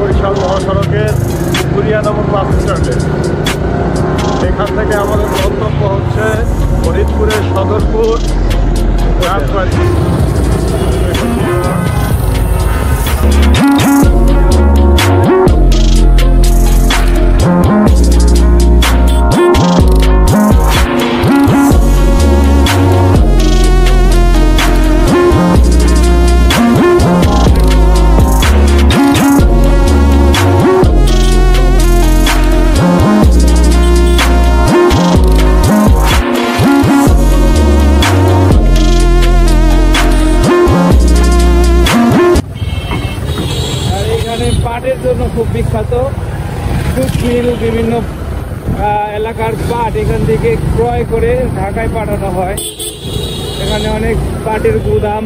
বরিশাল মহাসড়কের পুকুরিয়া নামক বাস স্ট্যান্ডে। এখান থেকে আমাদের গন্তব্য হচ্ছে ফরিদপুরের সদরপুর রাজবাড়ি। পাটের জন্য খুব বিখ্যাত। মিল বিভিন্ন এলাকার পাট এখান থেকে ক্রয় করে ঢাকায় পাঠানো হয়। এখানে অনেক পাটের গুদাম।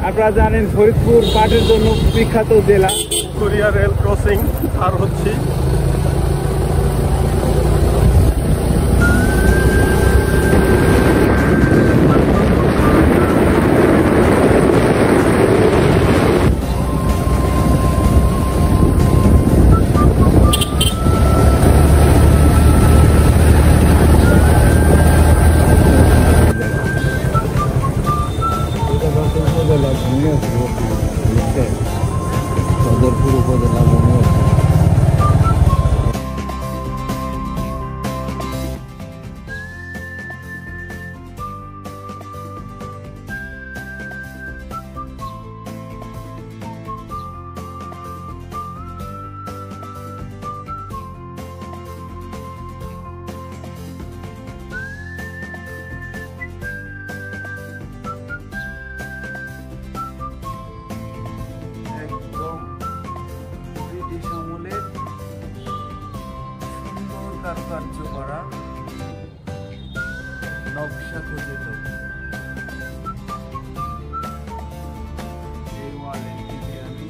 আপনারা জানেন ফরিদপুর পাটের জন্য বিখ্যাত জেলা। পুকুরিয়া রেল ক্রসিং পার হচ্ছি। সদরপুর উপজেলা মনে হচ্ছে। কার্য করা নকশা খচিত এই ওয়ালের দিকে আমি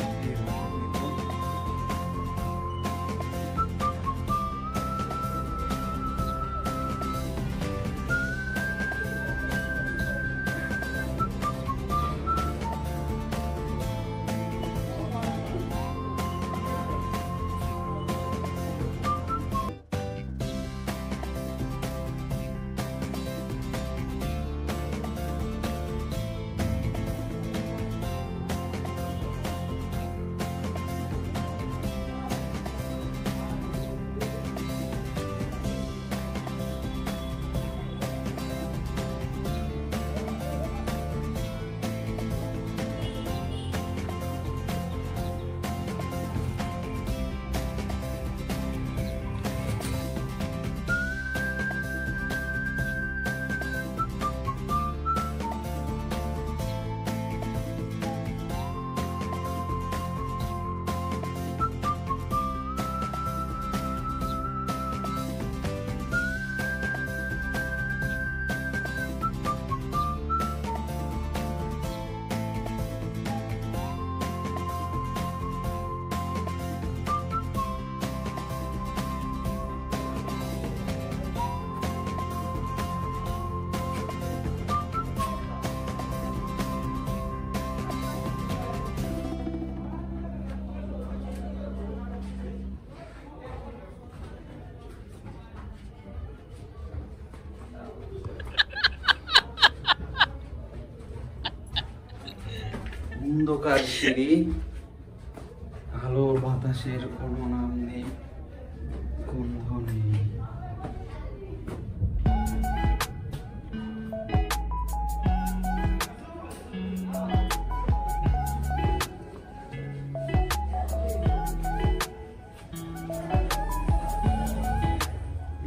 অন্ধকার সিঁড়ি, আলো বাতাসের কোনো নাম নেই, গন্ধ নেই।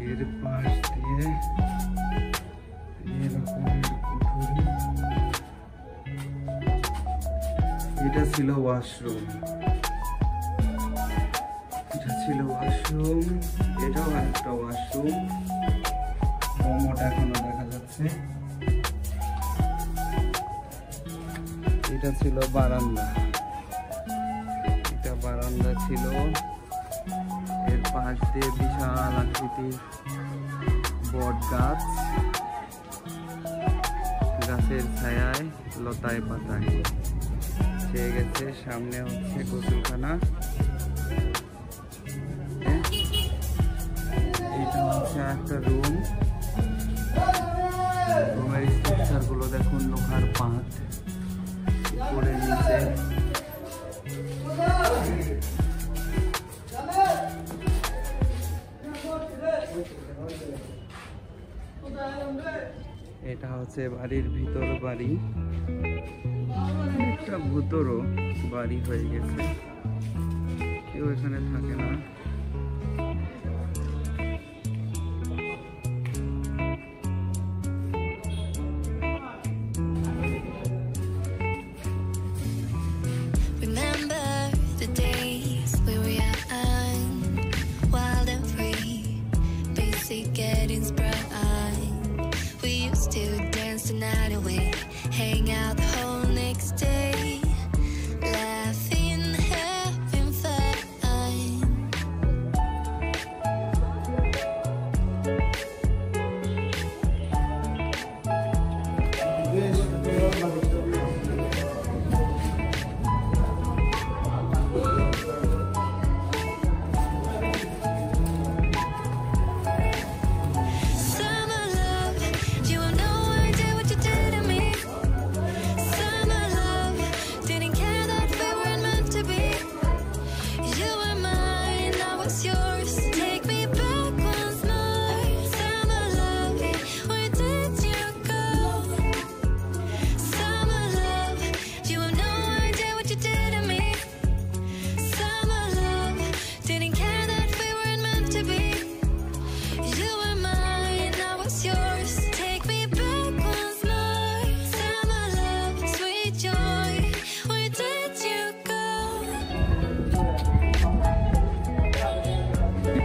এর পাশ দিয়ে এরকমের কুঠুরি। এটা ছিল ওয়াশরুম, এটাও একটা ওয়াশরুম। কমোড এখনো দেখা যাচ্ছে। এটা ছিল বারান্দা, এটা বারান্দা ছিল। এর পাশ দিয়ে বিশাল আকৃতির বট গাছ, গাছের ছায়ায় লতায় পাতায়। পেয়ে গেছে। সামনে হচ্ছে গোসলখানা, এটা হচ্ছে একটা রুম। রুমের স্ট্রাকচার গুলো দেখুন, লোহার পাত উপরে নিচে। এটা হচ্ছে বাড়ির ভিতর বাড়ি, একটা ভূতরও বাড়ি হয়ে গেছে, কেউ এখানে থাকে না।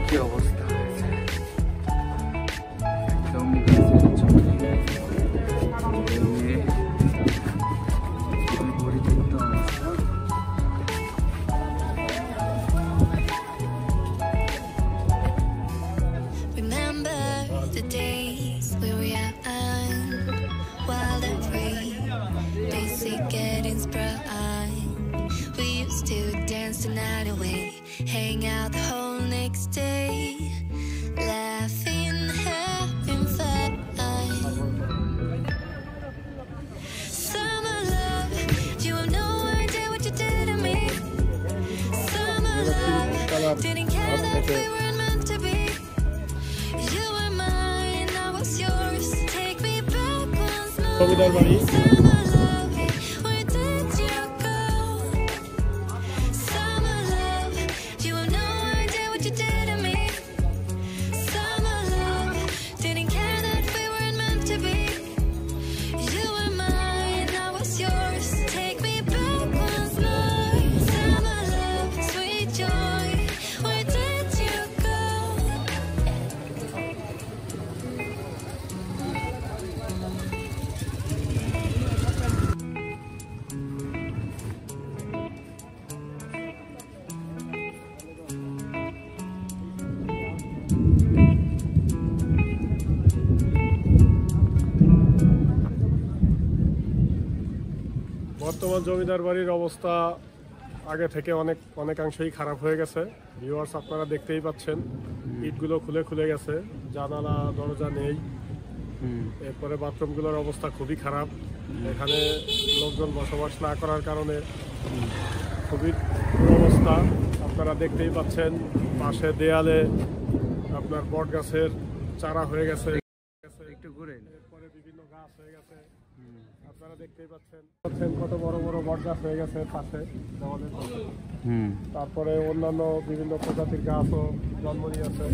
কি অবস্থা হয়েছে, একদম পরিচিত অবস্থা। Hang out the whole next day, laughing, having fun. Summer love, you have no idea what you did to me. Summer love, didn't care that we weren't meant to be. You were mine, I was yours. Take me back once more. Summer love, where did you go? Summer love, you have no idea what you did to me. Summer love, didn't care that we weren't meant to be. You were mine, I was yours. Take me back once more. Summer love, sweet joy, where did you go? বর্তমান জমিদার বাড়ির অবস্থা আগে থেকে অনেকাংশেই খারাপ হয়ে গেছে। Viewers, আপনারা দেখতেই পাচ্ছেন, ইটগুলো খুলে গেছে, জানালা দরজা নেই। এরপরে বাথরুমগুলোর অবস্থা খুবই খারাপ। এখানে লোকজন বসবাস না করার কারণে খুবই অবস্থা আপনারা দেখতেই পাচ্ছেন। পাশে দেয়ালে আপনার বট গাছের চারা হয়ে গেছে, একটু ঘুরে এরপরে বিভিন্ন গাছ হয়ে গেছে, আপনারা দেখতেই পাচ্ছেন কত বড় বড় বট গাছ হয়ে গেছে পাশে দেওয়ালের পাশে। তারপরে অন্যান্য বিভিন্ন প্রজাতির গাছও জন্ম নিয়েছে।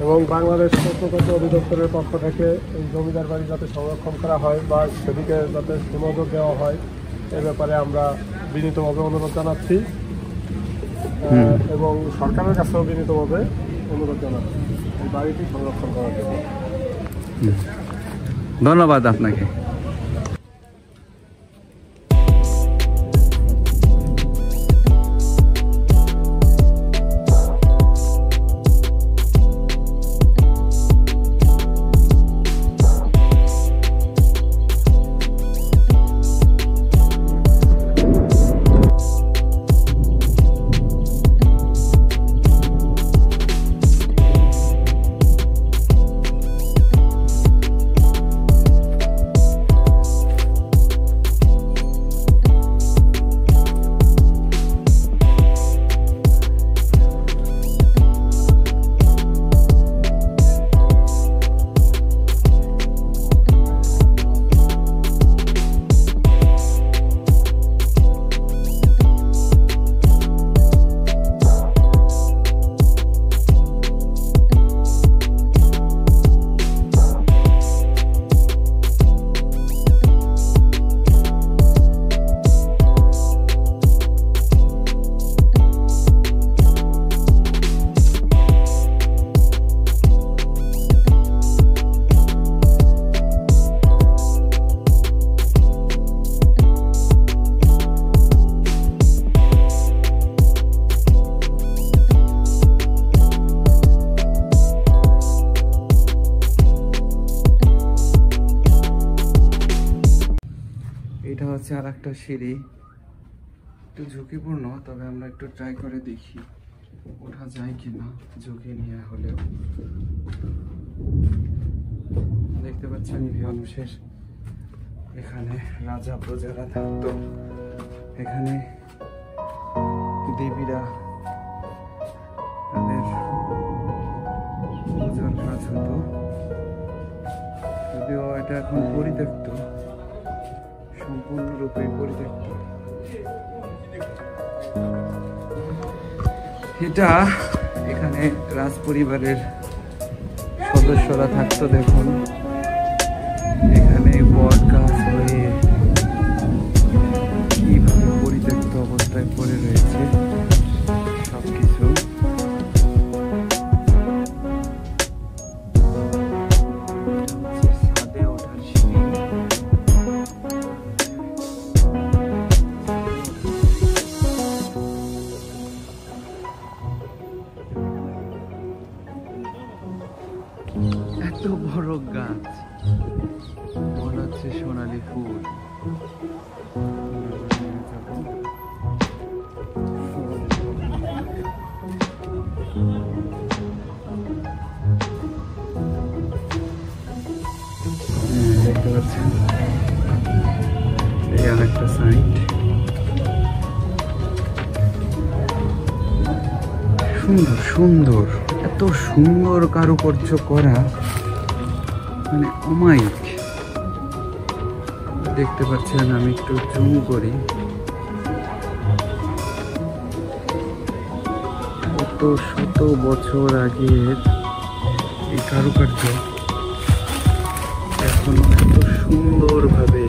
এবং বাংলাদেশ প্রত্নতত্ত্ব অধিদপ্তরের পক্ষ থেকে এই জমিদার বাড়ি যাতে সংরক্ষণ করা হয় বা সেদিকে যাতে সুনজর দেওয়া হয়, এ ব্যাপারে আমরা বিনীতভাবে অনুরোধ জানাচ্ছি এবং সরকারের কাছেও বিনীতভাবে অনুরোধ জানাচ্ছি এই বাড়িটি সংরক্ষণ করার জন্য। ধন্যবাদ আপনাকে। এটা হচ্ছে আর একটা সিঁড়ি, একটু ঝুঁকিপূর্ণ, তবে আমরা একটু ট্রাই করে দেখি ওঠা যায় কিনা, ঝুঁকি নিয়ে হলেও। দেখতে পাচ্ছেন মানুষের এখানে রাজা প্রজারা থাকতো, এখানে দেবীরা তাদের পূজার কাজ হতো, যদিও এটা এখন পরিত্যক্ত, সম্পূর্ণরূপে পরিত্যক্ত। এটা এখানে রাজ পরিবারের সদস্যরা থাকতো। দেখুন এখানে বট গাছ হয়ে কিভাবে পরিত্যক্ত অবস্থায় পড়ে রয়েছে সবকিছু। ছাদে ওঠার সিঁড়ি, এত বড় গাছ, মনে হচ্ছে সোনালি ফুল। দেখতে পাচ্ছেন এই আর একটা সাইড, সুন্দর সুন্দর, এত সুন্দর কারুকার্য করা, মানে অমায়িক। দেখতে পাচ্ছেন, আমি একটু জুম করি, কত শত বছর আগের এই কারুকার্য এখনো এত সুন্দরভাবে